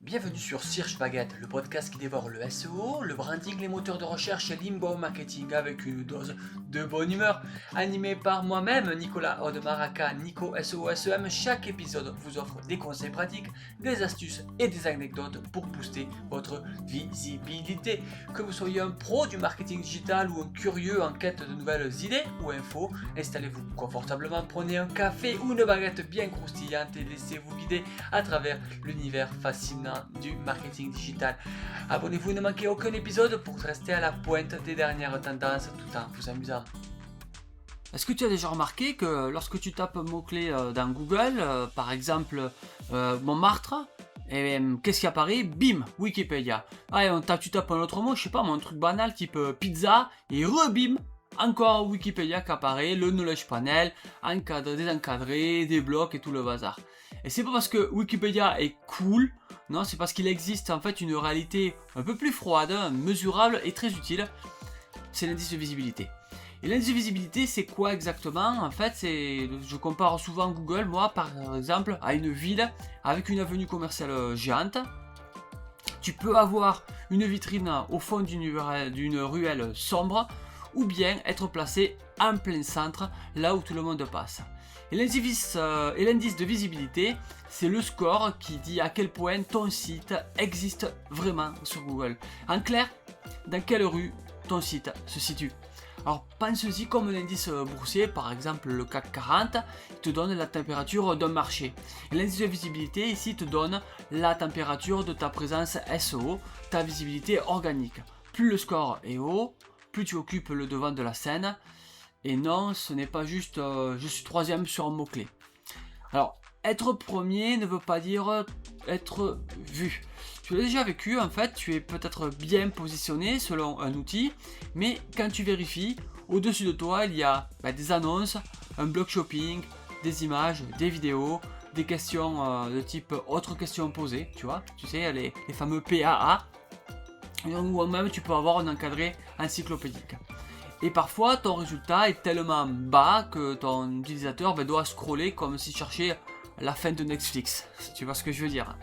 Bienvenue sur Search Baguette, le podcast qui dévore le SEO, le branding, les moteurs de recherche et l'inbound marketing avec une dose de bonne humeur. Animé par moi-même, Nicolas Audemaraka, Nico SEO SEM, chaque épisode vous offre des conseils pratiques, des astuces et des anecdotes pour booster votre visibilité. Que vous soyez un pro du marketing digital ou un curieux en quête de nouvelles idées ou infos, installez-vous confortablement, prenez un café ou une baguette bien croustillante et laissez-vous guider à travers l'univers fascinant du marketing digital. Abonnez-vous et ne manquez aucun épisode pour rester à la pointe des dernières tendances tout en vous amusant. Est-ce que tu as déjà remarqué que lorsque tu tapes un mot-clé dans Google, par exemple Montmartre, et qu'est-ce qui apparaît? Bim, Wikipédia. Tu tapes un autre mot, je sais pas, un truc banal type pizza, et rebim, encore Wikipédia qui apparaît, le knowledge panel, encadré, désencadré, des blocs et tout le bazar. Et c'est pas parce que Wikipédia est cool, non, c'est parce qu'il existe en fait une réalité un peu plus froide, mesurable et très utile. C'est l'indice de visibilité. Et l'indice de visibilité, c'est quoi exactement? En fait, je compare souvent Google, moi, par exemple, à une ville avec une avenue commerciale géante. Tu peux avoir une vitrine au fond d'une ruelle sombre, ou bien être placé en plein centre, là où tout le monde passe. Et l'indice de visibilité, c'est le score qui dit à quel point ton site existe vraiment sur Google. En clair, dans quelle rue ton site se situe. Alors pense-y comme un indice boursier, par exemple le CAC 40, il te donne la température d'un marché. Et l'indice de visibilité ici te donne la température de ta présence SEO, ta visibilité organique. Plus le score est haut, plus tu occupes le devant de la scène. Et non, ce n'est pas juste je suis troisième sur un mot-clé. Alors, être premier ne veut pas dire être vu. Tu l'as déjà vécu, en fait, tu es peut-être bien positionné selon un outil, mais quand tu vérifies, au-dessus de toi, il y a des annonces, un blog shopping, des images, des vidéos, des questions de type autres questions posées, tu vois, tu sais, les fameux PAA, ou même tu peux avoir un encadré encyclopédique. Et parfois, ton résultat est tellement bas que ton utilisateur doit scroller comme s'il cherchait la fin de Netflix, si tu vois ce que je veux dire.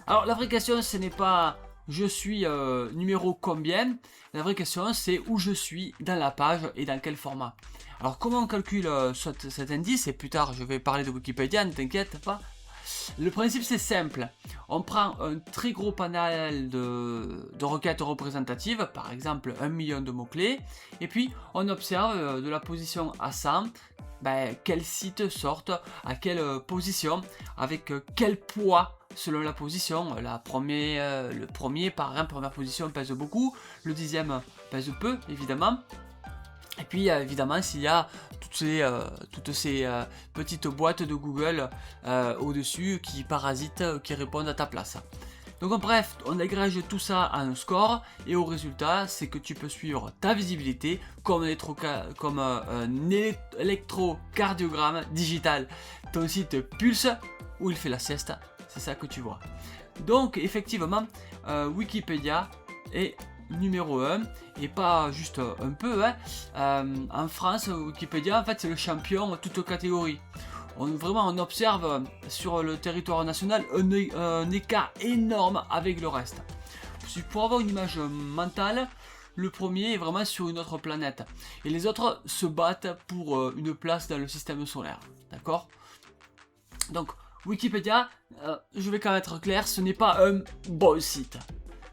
Alors, la vraie question, ce n'est pas je suis numéro combien, la vraie question, c'est où je suis dans la page et dans quel format. Alors, comment on calcule cet indice, et plus tard, je vais parler de Wikipédia, ne t'inquiète pas. Le principe c'est simple, on prend un très gros panel de requêtes représentatives, par exemple 1 million de mots-clés, et puis on observe de la position à 100, quels sites sortent, à quelle position, avec quel poids selon la position. Le premier par exemple, première position pèse beaucoup, le dixième pèse peu évidemment. Et puis évidemment s'il y a toutes ces petites boîtes de Google au-dessus qui parasitent, qui répondent à ta place. Donc bref, on agrège tout ça à un score et au résultat c'est que tu peux suivre ta visibilité comme un électrocardiogramme digital. Ton site pulse ou il fait la sieste, c'est ça que tu vois. Donc effectivement, Wikipédia est numéro 1 et pas juste un peu en France, Wikipédia en fait c'est le champion toute catégorie. On observe sur le territoire national un écart énorme avec le reste. Pour avoir une image mentale, le premier est vraiment sur une autre planète et les autres se battent pour une place dans le système solaire, d'accord? Donc Wikipédia, je vais quand même être clair, ce n'est pas un bon site.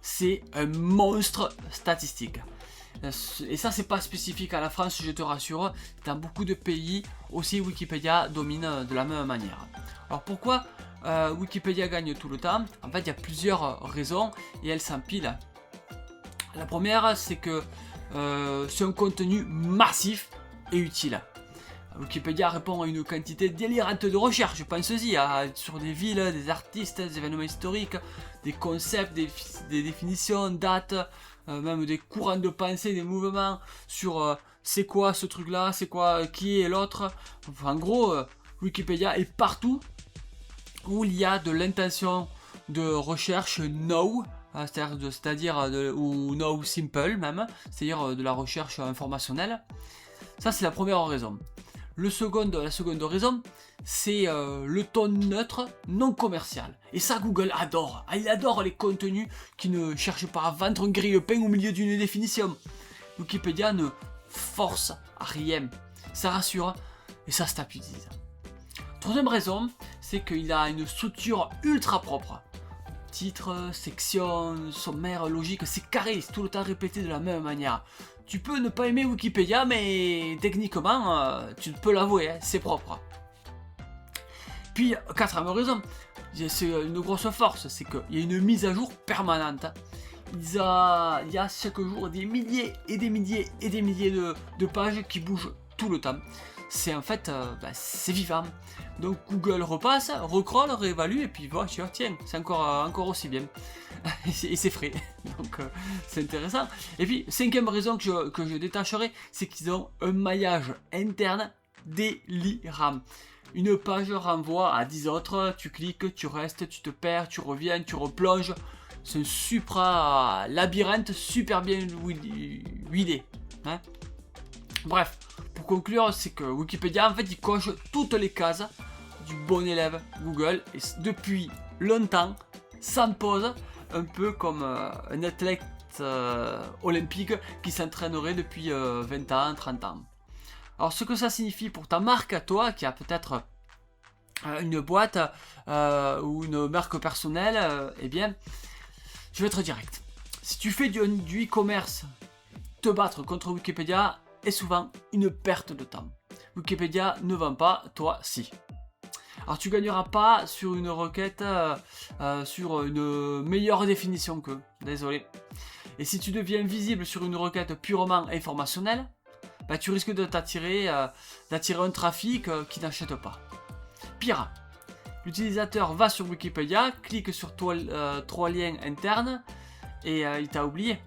C'est un monstre statistique. Et ça, c'est pas spécifique à la France, je te rassure. Dans beaucoup de pays, aussi Wikipédia domine de la même manière. Alors pourquoi Wikipédia gagne tout le temps? En fait, il y a plusieurs raisons et elles s'empilent. La première, c'est que c'est un contenu massif et utile. Wikipédia répond à une quantité délirante de recherches, pensez-y, sur des villes, des artistes, des événements historiques, des concepts, des définitions, dates, même des courants de pensée, des mouvements, sur c'est quoi ce truc-là, c'est quoi, qui est l'autre. Enfin, en gros, Wikipédia est partout où il y a de l'intention de recherche know, ou know simple même, c'est-à-dire de la recherche informationnelle. Ça, c'est la première raison. la seconde raison, c'est le ton neutre non commercial. Et ça, Google adore. Il adore les contenus qui ne cherchent pas à vendre un grille-pain au milieu d'une définition. Wikipédia ne force à rien. Ça rassure et ça stabilise. Troisième raison, c'est qu'il a une structure ultra propre. Titre, section, sommaire, logique, c'est carré, c'est tout le temps répété de la même manière. Tu peux ne pas aimer Wikipédia, mais techniquement, tu peux l'avouer, c'est propre. Puis, quatrième raison, c'est une grosse force, c'est qu'il y a une mise à jour permanente. Il y a chaque jour des milliers et des milliers et des milliers de pages qui bougent tout le temps. C'est en fait, c'est vivant. Donc Google repasse, recrolle, réévalue et puis voilà, tiens, c'est encore aussi bien. Et c'est frais, donc c'est intéressant. Et puis, cinquième raison que je détacherai, c'est qu'ils ont un maillage interne délirant. Une page renvoie à 10 autres, tu cliques, tu restes, tu te perds, tu reviens, tu replonges. C'est un supra-labyrinthe super bien huilé. Hein. Bref, pour conclure, c'est que Wikipédia, en fait, il coche toutes les cases du bon élève Google, et depuis longtemps, sans pause, un peu comme un athlète olympique qui s'entraînerait depuis 20 ans, 30 ans. Alors ce que ça signifie pour ta marque à toi, qui a peut-être une boîte ou une marque personnelle, eh bien, je vais être direct. Si tu fais du e-commerce, te battre contre Wikipédia est souvent une perte de temps. Wikipédia ne vend pas, toi si. Alors tu gagneras pas sur une requête, sur une meilleure définition qu'eux, désolé. Et si tu deviens visible sur une requête purement informationnelle, tu risques d'attirer un trafic qui n'achète pas. Pire, l'utilisateur va sur Wikipédia, clique sur trois liens internes et il t'a oublié.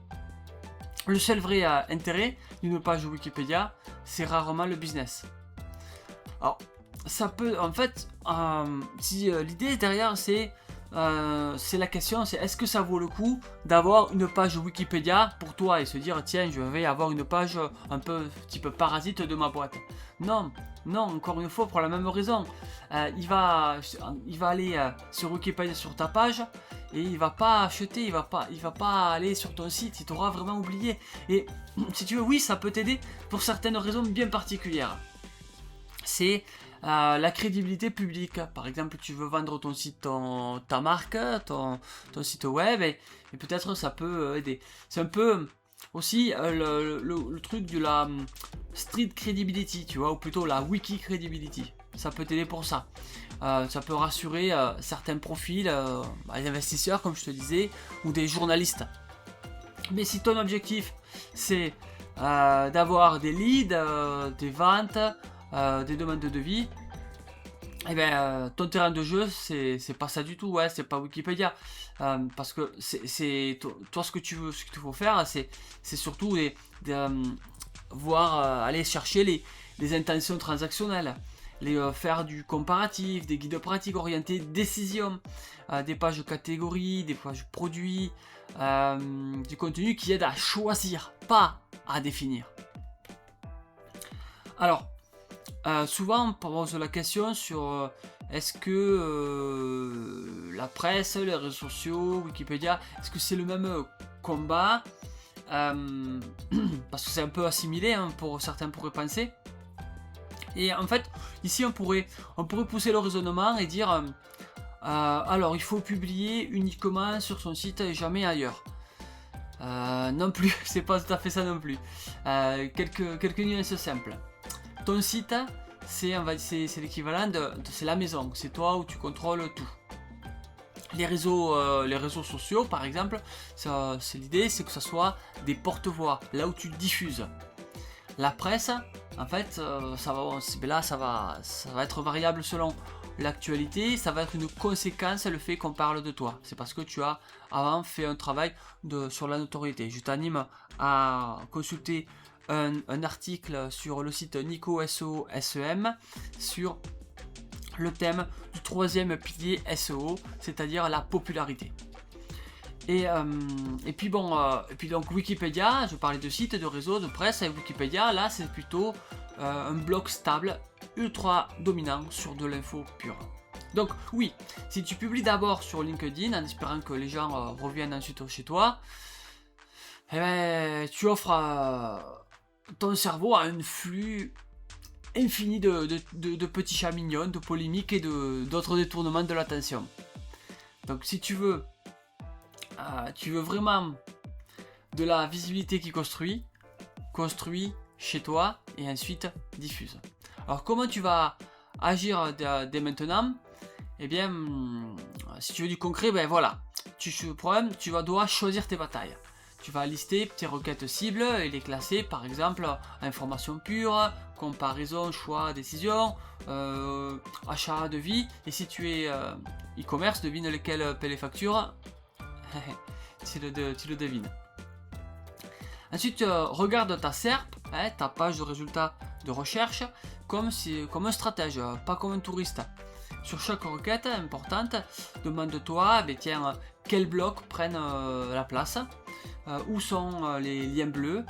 Le seul vrai intérêt d'une page Wikipédia, c'est rarement le business. Alors, ça peut, en fait, si l'idée derrière, c'est la question, c'est est-ce que ça vaut le coup d'avoir une page Wikipédia pour toi et se dire tiens, je vais avoir une page un petit peu parasite de ma boîte. Non, encore une fois, pour la même raison. Il va aller sur Wikipédia sur ta page et il va pas acheter, il va pas aller sur ton site, il t'aura vraiment oublié. Et si tu veux, oui, ça peut t'aider pour certaines raisons bien particulières. C'est la crédibilité publique. Par exemple, tu veux vendre ton site, ta marque, ton site web, et peut-être ça peut aider. C'est un peu aussi le truc de la street credibility, tu vois, ou plutôt la wiki credibility. Ça peut t'aider pour ça. Ça peut rassurer certains profils, les investisseurs, comme je te disais, ou des journalistes. Mais si ton objectif, c'est d'avoir des leads, des ventes, des demandes de devis, et bien ton terrain de jeu c'est pas ça du tout, ouais, c'est pas Wikipédia, parce que c'est toi ce qu'il faut faire, c'est surtout aller chercher les intentions transactionnelles, faire du comparatif, des guides pratiques orientés décision, des pages catégories, des pages produits, du contenu qui aide à choisir, pas à définir. Alors souvent on pose la question sur est-ce que la presse, les réseaux sociaux, Wikipédia, est-ce que c'est le même combat, parce que c'est un peu assimilé, hein, pour certains pourraient penser. Et en fait ici on pourrait pousser le raisonnement et dire alors il faut publier uniquement sur son site et jamais ailleurs. Non plus, c'est pas tout à fait ça non plus. Quelques nuances simples. Ton site, c'est l'équivalent c'est la maison, c'est toi où tu contrôles tout. Les réseaux sociaux, par exemple, l'idée, c'est que ça soit des porte-voix, là où tu diffuses. La presse, en fait, ça va être variable selon l'actualité, ça va être une conséquence le fait qu'on parle de toi. C'est parce que tu as avant fait un travail sur la notoriété. Je t'anime à consulter un article sur le site Nico SEO SEM sur le thème du troisième pilier SEO, c'est-à-dire la popularité. Et puis donc Wikipédia, je parlais de sites, de réseaux, de presse, et Wikipédia, là c'est plutôt un bloc stable ultra dominant sur de l'info pure. Donc oui, si tu publies d'abord sur LinkedIn en espérant que les gens reviennent ensuite chez toi, eh ben, tu offres ton cerveau à un flux infini de petits chats mignons, de polémiques et d'autres détournements de l'attention. Donc si tu veux vraiment de la visibilité qui construit chez toi et ensuite diffuse. Alors comment tu vas agir dès maintenant? Eh bien, si tu veux du concret, ben voilà, tu dois choisir tes batailles. Tu vas lister tes requêtes cibles et les classer, par exemple, information pure, comparaison, choix, décision, achat, devis. Et si tu es e-commerce, devine lequel paie les factures. tu le devines. Ensuite, regarde ta SERP, ta page de résultats de recherche, comme un stratège, pas comme un touriste. Sur chaque requête importante, demande-toi, quels blocs prennent la place, où sont les liens bleus,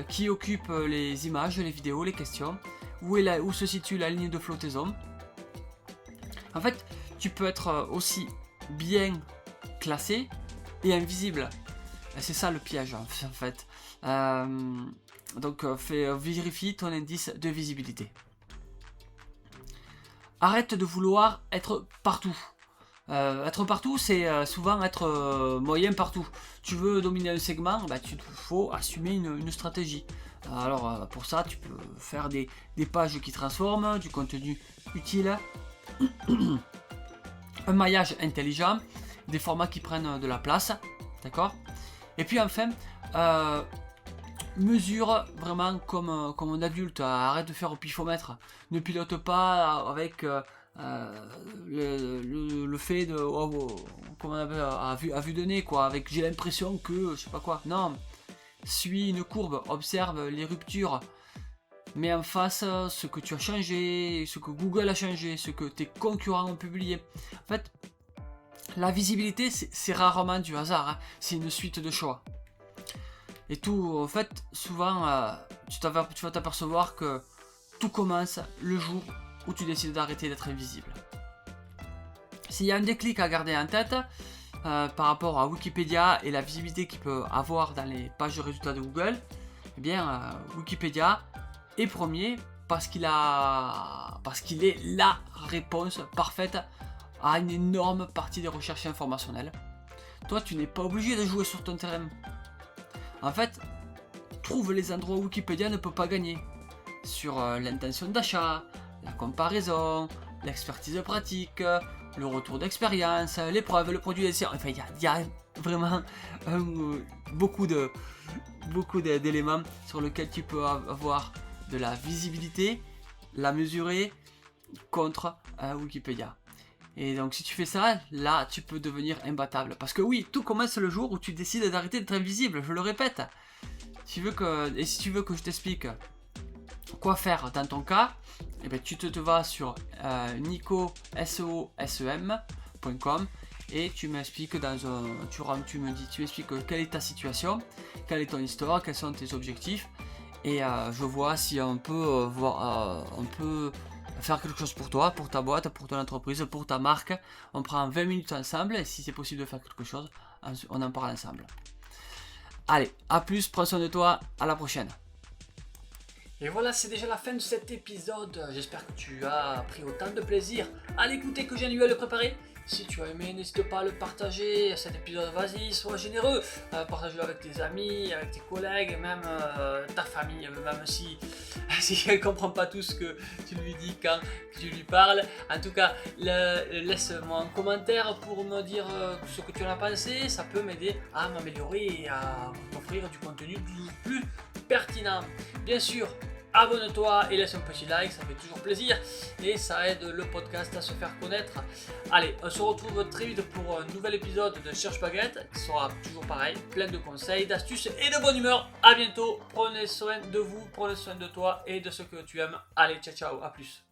qui occupe les images, les vidéos, les questions, où se situe la ligne de flottaison. En fait, tu peux être aussi bien classé et invisible. C'est ça le piège en fait. Donc vérifie ton indice de visibilité. Arrête de vouloir être partout. Être partout, c'est souvent être moyen partout. Tu veux dominer un segment, il faut assumer une stratégie. Alors pour ça, tu peux faire des pages qui transforment, du contenu utile, un maillage intelligent, des formats qui prennent de la place, d'accord? Et puis enfin, mesure vraiment comme un adulte, arrête de faire au pifomètre, ne pilote pas avec le fait de comment on appelle, à vue de nez, quoi, avec j'ai l'impression que je sais pas quoi. Non, suis une courbe, observe les ruptures, mets en face ce que tu as changé, ce que Google a changé, ce que tes concurrents ont publié. En fait, la visibilité c'est rarement du hasard, c'est une suite de choix. Et tout, en fait, souvent, tu vas t'apercevoir que tout commence le jour où tu décides d'arrêter d'être invisible. S'il y a un déclic à garder en tête par rapport à Wikipédia et la visibilité qu'il peut avoir dans les pages de résultats de Google, eh bien, Wikipédia est premier parce qu'il est la réponse parfaite à une énorme partie des recherches informationnelles. Toi, tu n'es pas obligé de jouer sur ton terrain. En fait, trouve les endroits où Wikipédia ne peut pas gagner. Sur l'intention d'achat, la comparaison, l'expertise pratique, le retour d'expérience, l'épreuve, le produit d'essai. Enfin, il y a vraiment beaucoup d'éléments sur lesquels tu peux avoir de la visibilité, la mesurer contre Wikipédia. Et donc si tu fais ça, là tu peux devenir imbattable. Parce que oui, tout commence le jour où tu décides d'arrêter d'être invisible, je le répète. Si tu veux que je t'explique quoi faire dans ton cas, eh bien, tu te vas sur nicosem.com et tu m'expliques tu m'expliques quelle est ta situation, quelle est ton histoire, quels sont tes objectifs, et je vois si on peut faire quelque chose pour toi, pour ta boîte, pour ton entreprise, pour ta marque. On prend 20 minutes ensemble et si c'est possible de faire quelque chose, on en parle ensemble. Allez, à plus, prends soin de toi, à la prochaine. Et voilà, c'est déjà la fin de cet épisode. J'espère que tu as pris autant de plaisir à l'écouter que j'ai eu à le préparer. Si tu as aimé, n'hésite pas à le partager. Cet épisode, vas-y, sois généreux. Partage-le avec tes amis, avec tes collègues, même ta famille, même si elle ne comprend pas tout ce que tu lui dis quand tu lui parles. En tout cas, laisse-moi un commentaire pour me dire ce que tu en as pensé. Ça peut m'aider à m'améliorer et à t'offrir du contenu plus pertinent. Bien sûr, abonne-toi et laisse un petit like, ça fait toujours plaisir et ça aide le podcast à se faire connaître. Allez, on se retrouve très vite pour un nouvel épisode de Cherche Baguette qui sera toujours pareil, plein de conseils, d'astuces et de bonne humeur. À bientôt, prenez soin de vous, prenez soin de toi et de ce que tu aimes. Allez, ciao ciao, à plus.